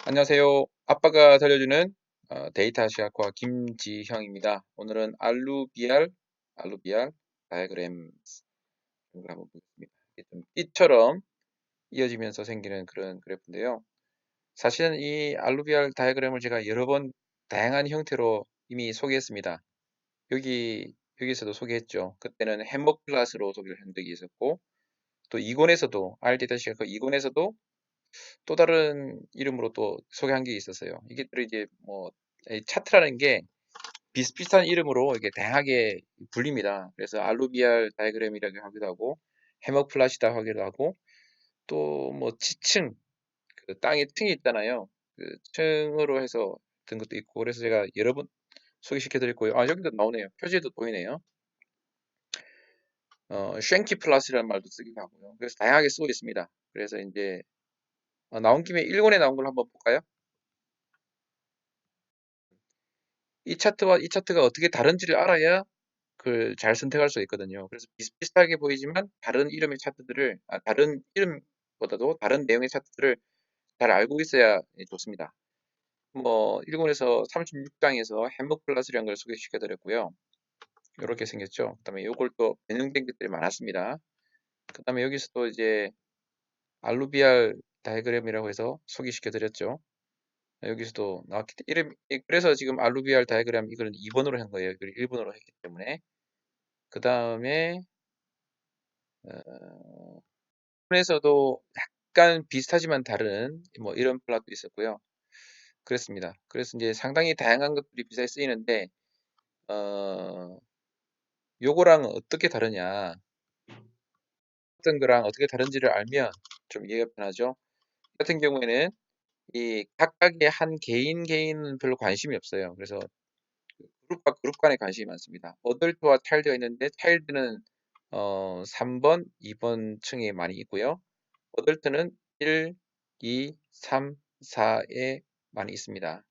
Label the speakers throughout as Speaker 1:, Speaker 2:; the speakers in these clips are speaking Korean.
Speaker 1: 안녕하세요. 아빠가 들려주는 데이터 시각과 김지형입니다. 오늘은 알루비알 다이어그램 한번 보겠습니다. 이게 좀 띠처럼 이어지면서 생기는 그런 그래프인데요. 사실은 이 알루비알 다이어그램을 제가 여러 번 다양한 형태로 이미 소개했습니다. 여기서도 소개했죠. 그때는 햄버거 클래스로 소개를 한 적이 있었고, 또 이권에서도 RD다 시각 이권에서도 또 다른 이름으로 또 소개한 게 있었어요. 이게 또 이제 뭐 차트라는 게 비슷비슷한 이름으로 이게 다양하게 불립니다. 그래서 알루비알 다이그램이라고 하기도 하고 해머플라시다 하기도 하고 또 뭐 지층 그 땅에 층이 있잖아요. 그 층으로 해서 든 것도 있고 그래서 제가 여러 번 소개시켜 드렸고요. 아 여기도 나오네요. 표지에도 보이네요. 쉔키 플러스라는 말도 쓰기도 하고요. 그래서 다양하게 쓰고 있습니다. 그래서 이제 나온 김에 일본에 나온 걸 한번 볼까요? 이 차트와 이 차트가 어떻게 다른지를 알아야 그걸 잘 선택할 수 있거든요. 그래서 비슷비슷하게 보이지만 다른 이름의 차트들을 다른 이름보다도 다른 내용의 차트들을 잘 알고 있어야 좋습니다. 뭐 일본에서 36장에서 햄버거 플러스라는 걸 소개시켜 드렸고요. 이렇게 생겼죠. 그다음에 요걸 또 변형된 것들이 많았습니다. 그다음에 여기서 또 이제 알루비알 다이그램이라고 해서 소개시켜 드렸죠. 여기서도 나왔기 때문에 그래서 지금 알루비알 다이그램 이걸 2번으로 한 거예요. 이걸 1번으로 했기 때문에. 그 다음에 에서도 약간 비슷하지만 다른 뭐 이런 플랫도 있었고요. 그랬습니다. 그래서 이제 상당히 다양한 것들이 비슷하게 쓰이는데 어, 요거랑 어떻게 다르냐 어떤 거랑 어떻게 다른지를 알면 좀 이해가 편하죠. 같은 경우에는 이 각각의 한 개인은 별로 관심이 없어요. 그래서 그룹과 그룹 간에 관심이 많습니다. 어덜트와 차일드가 있는데 차일드는 3번, 2번 층에 많이 있고요. 어덜트는 1, 2, 3, 4에 많이 있습니다.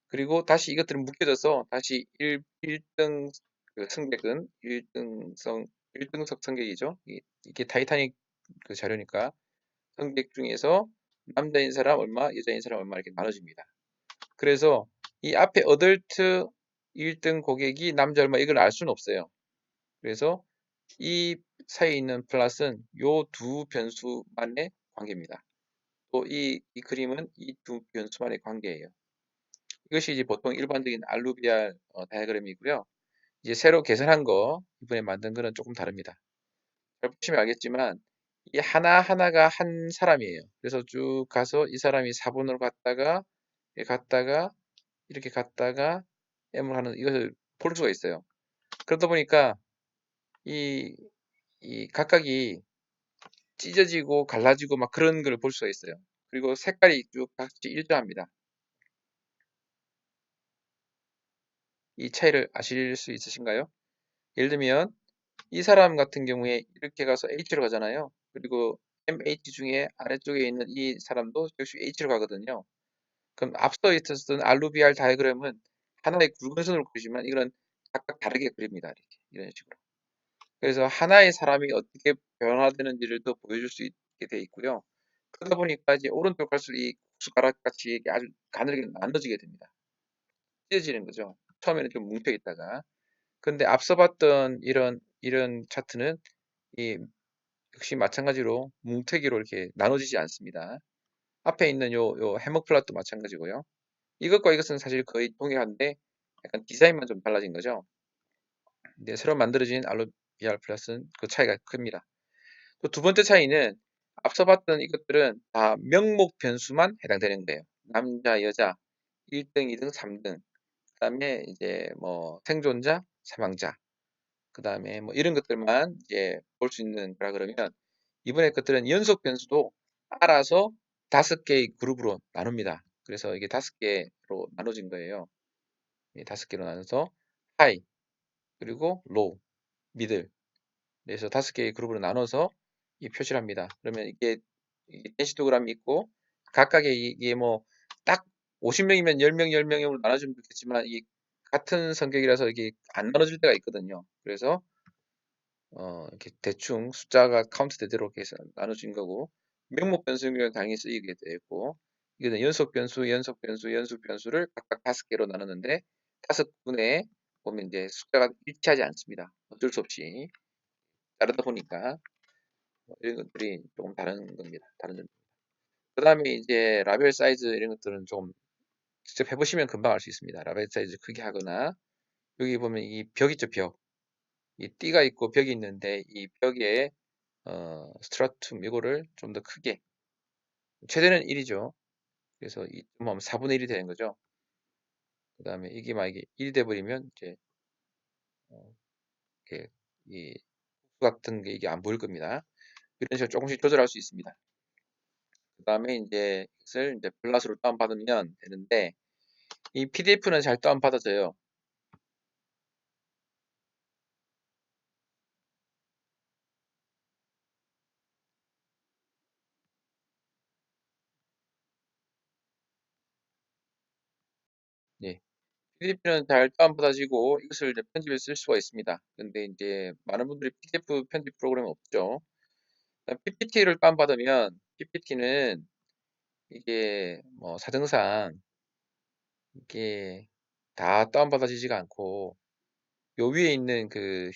Speaker 1: 그리고 다시 이것들은 묶여져서 다시 1등 승객은 1등석 승객이죠. 이게 타이타닉 그 자료니까 승객 중에서 남자인 사람 얼마, 여자인 사람 얼마 이렇게 나눠집니다. 그래서 이 앞에 어덜트 1등 고객이 남자 얼마 이걸 알 수는 없어요. 그래서 이 사이에 있는 플러스는 요 두 변수만의 관계입니다. 또 이 그림은 이 두 변수만의 관계예요. 이것이 이제 보통 일반적인 알루비알 다이어그램이고요. 이제 새로 개선한 거, 이번에 만든 거는 조금 다릅니다. 잘 보시면 알겠지만 이 하나하나가 한 사람이에요. 그래서 쭉 가서 이 사람이 4번으로 이렇게 갔다가 M을 하는 이것을 볼 수가 있어요. 그러다 보니까 이, 이 각각이 찢어지고 갈라지고 막 그런 걸 볼 수가 있어요. 그리고 색깔이 쭉 같이 일정합니다. 이 차이를 아실 수 있으신가요? 예를 들면 이 사람 같은 경우에 이렇게 가서 H로 가잖아요. 그리고 MH 중에 아래쪽에 있는 이 사람도 역시 H로 가거든요. 그럼 앞서 있었던 알루비알 다이어그램은 하나의 굵은 선으로 그리지만 이거는 각각 다르게 그립니다. 이렇게 이런 식으로. 그래서 하나의 사람이 어떻게 변화되는지를 더 보여줄 수 있게 돼 있고요. 그러다 보니까 이제 오른쪽 갈수록 이 국수가락 같이 이게 아주 가늘게 나눠지게 됩니다. 찢어지는 거죠. 처음에는 좀 뭉쳐 있다가. 근데 앞서 봤던 이런 차트는 이 역시 마찬가지로 뭉태기로 이렇게 나눠지지 않습니다. 앞에 있는 요 해먹 플랫도 마찬가지고요. 이것과 이것은 사실 거의 동일한데 약간 디자인만 좀 달라진 거죠. 근데 새로 만들어진 알루비알 플랫은 그 차이가 큽니다. 또 두 번째 차이는 앞서 봤던 이것들은 다 명목 변수만 해당되는 거예요. 남자, 여자, 1등, 2등, 3등. 그다음에 이제 뭐 생존자, 사망자. 그다음에 뭐 이런 것들만 이제 볼 수 있는 거라 그러면 이번에 것들은 연속 변수도 알아서 5개의 그룹으로 나눕니다. 그래서 이게 5개로 나눠진 거예요. 5개로 나눠서 하이, 그리고 로우, 미들. 그래서 5개의 그룹으로 나눠서 이 표시를 합니다. 그러면 이게 데시토그램이 있고 각각의 이게 뭐 딱 50명이면 10명, 10명으로 나눠주면 좋겠지만 이 같은 성격이라서 이게 안 나눠질 때가 있거든요. 그래서 이렇게 대충 숫자가 카운트 되도록 해서 나눠진 거고 명목 변수가 당연히 쓰이게 되고 이거는 연속 변수, 연속 변수, 연속 변수를 각각 5개로 나눴는데 5군에 보면 이제 숫자가 일치하지 않습니다. 어쩔 수 없이 다르다 보니까 이런 것들이 조금 다른 겁니다. 다른 점. 그 다음에 이제 라벨 사이즈 이런 것들은 좀 직접 해보시면 금방 알 수 있습니다. 라벨 사이즈 크게 하거나 여기 보면 이 벽 있죠, 벽. 이 띠가 있고 벽이 있는데 이 벽에 스트라툼 이거를 좀 더 크게 최대는 1이죠. 그래서 이 하면 4분의 1이 되는 거죠. 그 다음에 이게 만약에 1이 돼버리면 이제 어, 이렇게 이 수 같은 게 이게 안 보일 겁니다. 이런 식으로 조금씩 조절할 수 있습니다. 그 다음에 이제 이것을 이제 블라스로 다운받으면 되는데 이 PDF는 잘 다운받아져요. 예. PDF는 잘 다운받아지고 이것을 이제 편집에 쓸 수가 있습니다. 근데 이제 많은 분들이 PDF 편집 프로그램 없죠. PPT를 다운받으면 PPT는 이게 뭐 사정상 이게 다 다운받아지지가 않고 요 위에 있는 그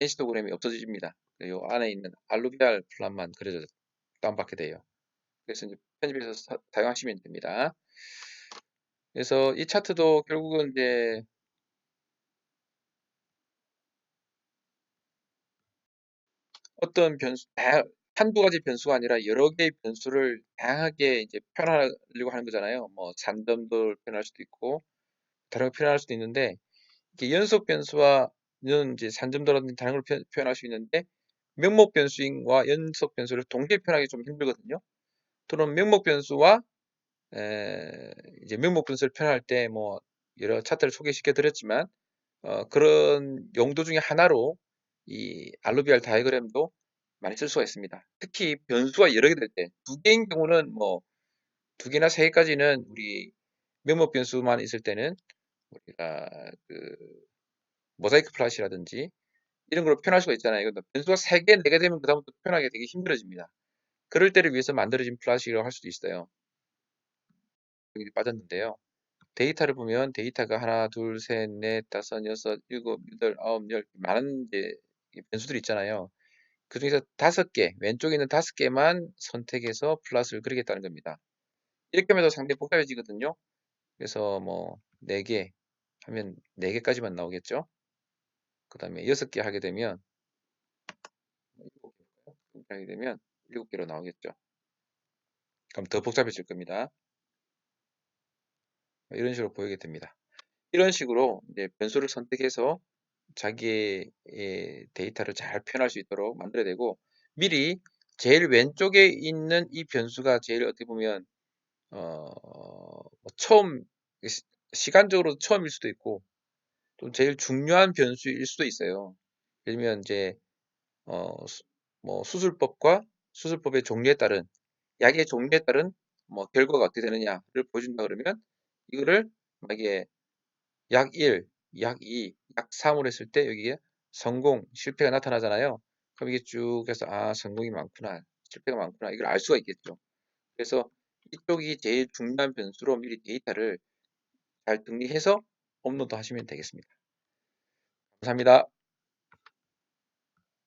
Speaker 1: 히스토그램이 없어집니다. 요 안에 있는 알루비알 플란만 그려져 다운받게 돼요. 그래서 이제 편집해서 사용하시면 됩니다. 그래서 이 차트도 결국은 이제 어떤 한두 가지 변수가 아니라 여러 개의 변수를 다양하게 이제 표현하려고 하는 거잖아요. 뭐 산점도 표현할 수도 있고 다른 걸 표현할 수도 있는데 이게 연속 변수와 이제 산점도라든지 다른 걸 표현할 수 있는데 명목 변수와 연속 변수를 동시에 표현하기 좀 힘들거든요. 또는 명목 변수와 이제 명목 변수를 표현할 때 뭐 여러 차트를 소개시켜 드렸지만 그런 용도 중에 하나로 이 알루비알 다이그램도 많이 쓸 수가 있습니다. 특히 변수가 여러 개 될 때, 두 개인 경우는 뭐 두 개나 세 개까지는 우리 명목 변수만 있을 때는 우리가 그 모자이크 플랫이라든지 이런 걸로 표현할 수가 있잖아요. 근데 변수가 세 개, 네 개 되면 그다음부터 표현하기 되게 힘들어집니다. 그럴 때를 위해서 만들어진 플랫이라고 할 수도 있어요. 여기 빠졌는데요. 데이터를 보면 데이터가 하나, 둘, 셋, 넷, 다섯, 여섯, 일곱, 여덟, 아홉, 열 많은 이제 변수들이 있잖아요. 그 중에서 5개, 왼쪽에 있는 5개만 선택해서 플러스를 그리겠다는 겁니다. 이렇게 하면 상당히 복잡해지거든요. 그래서 뭐 4개 하면 4개까지만 나오겠죠. 그 다음에 6개 하게 되면 7개 하게 되면 7개로 나오겠죠. 그럼 더 복잡해질 겁니다. 이런 식으로 보이게 됩니다. 이런 식으로 이제 변수를 선택해서 자기의 데이터를 잘 표현할 수 있도록 만들어야 되고 미리 제일 왼쪽에 있는 이 변수가 제일 어떻게 보면 뭐 처음 시간적으로 처음일 수도 있고 또 제일 중요한 변수일 수도 있어요. 예를 들면 이제 뭐 수술법과 수술법의 종류에 따른 약의 종류에 따른 뭐 결과가 어떻게 되느냐를 보여준다 그러면 이거를 만약에 약 1, 약 2, 약 3을 했을 때 여기에 성공, 실패가 나타나잖아요. 그럼 이게 쭉 해서 아 성공이 많구나, 실패가 많구나 이걸 알 수가 있겠죠. 그래서 이쪽이 제일 중요한 변수로 미리 데이터를 잘 정리해서 업로드 하시면 되겠습니다. 감사합니다.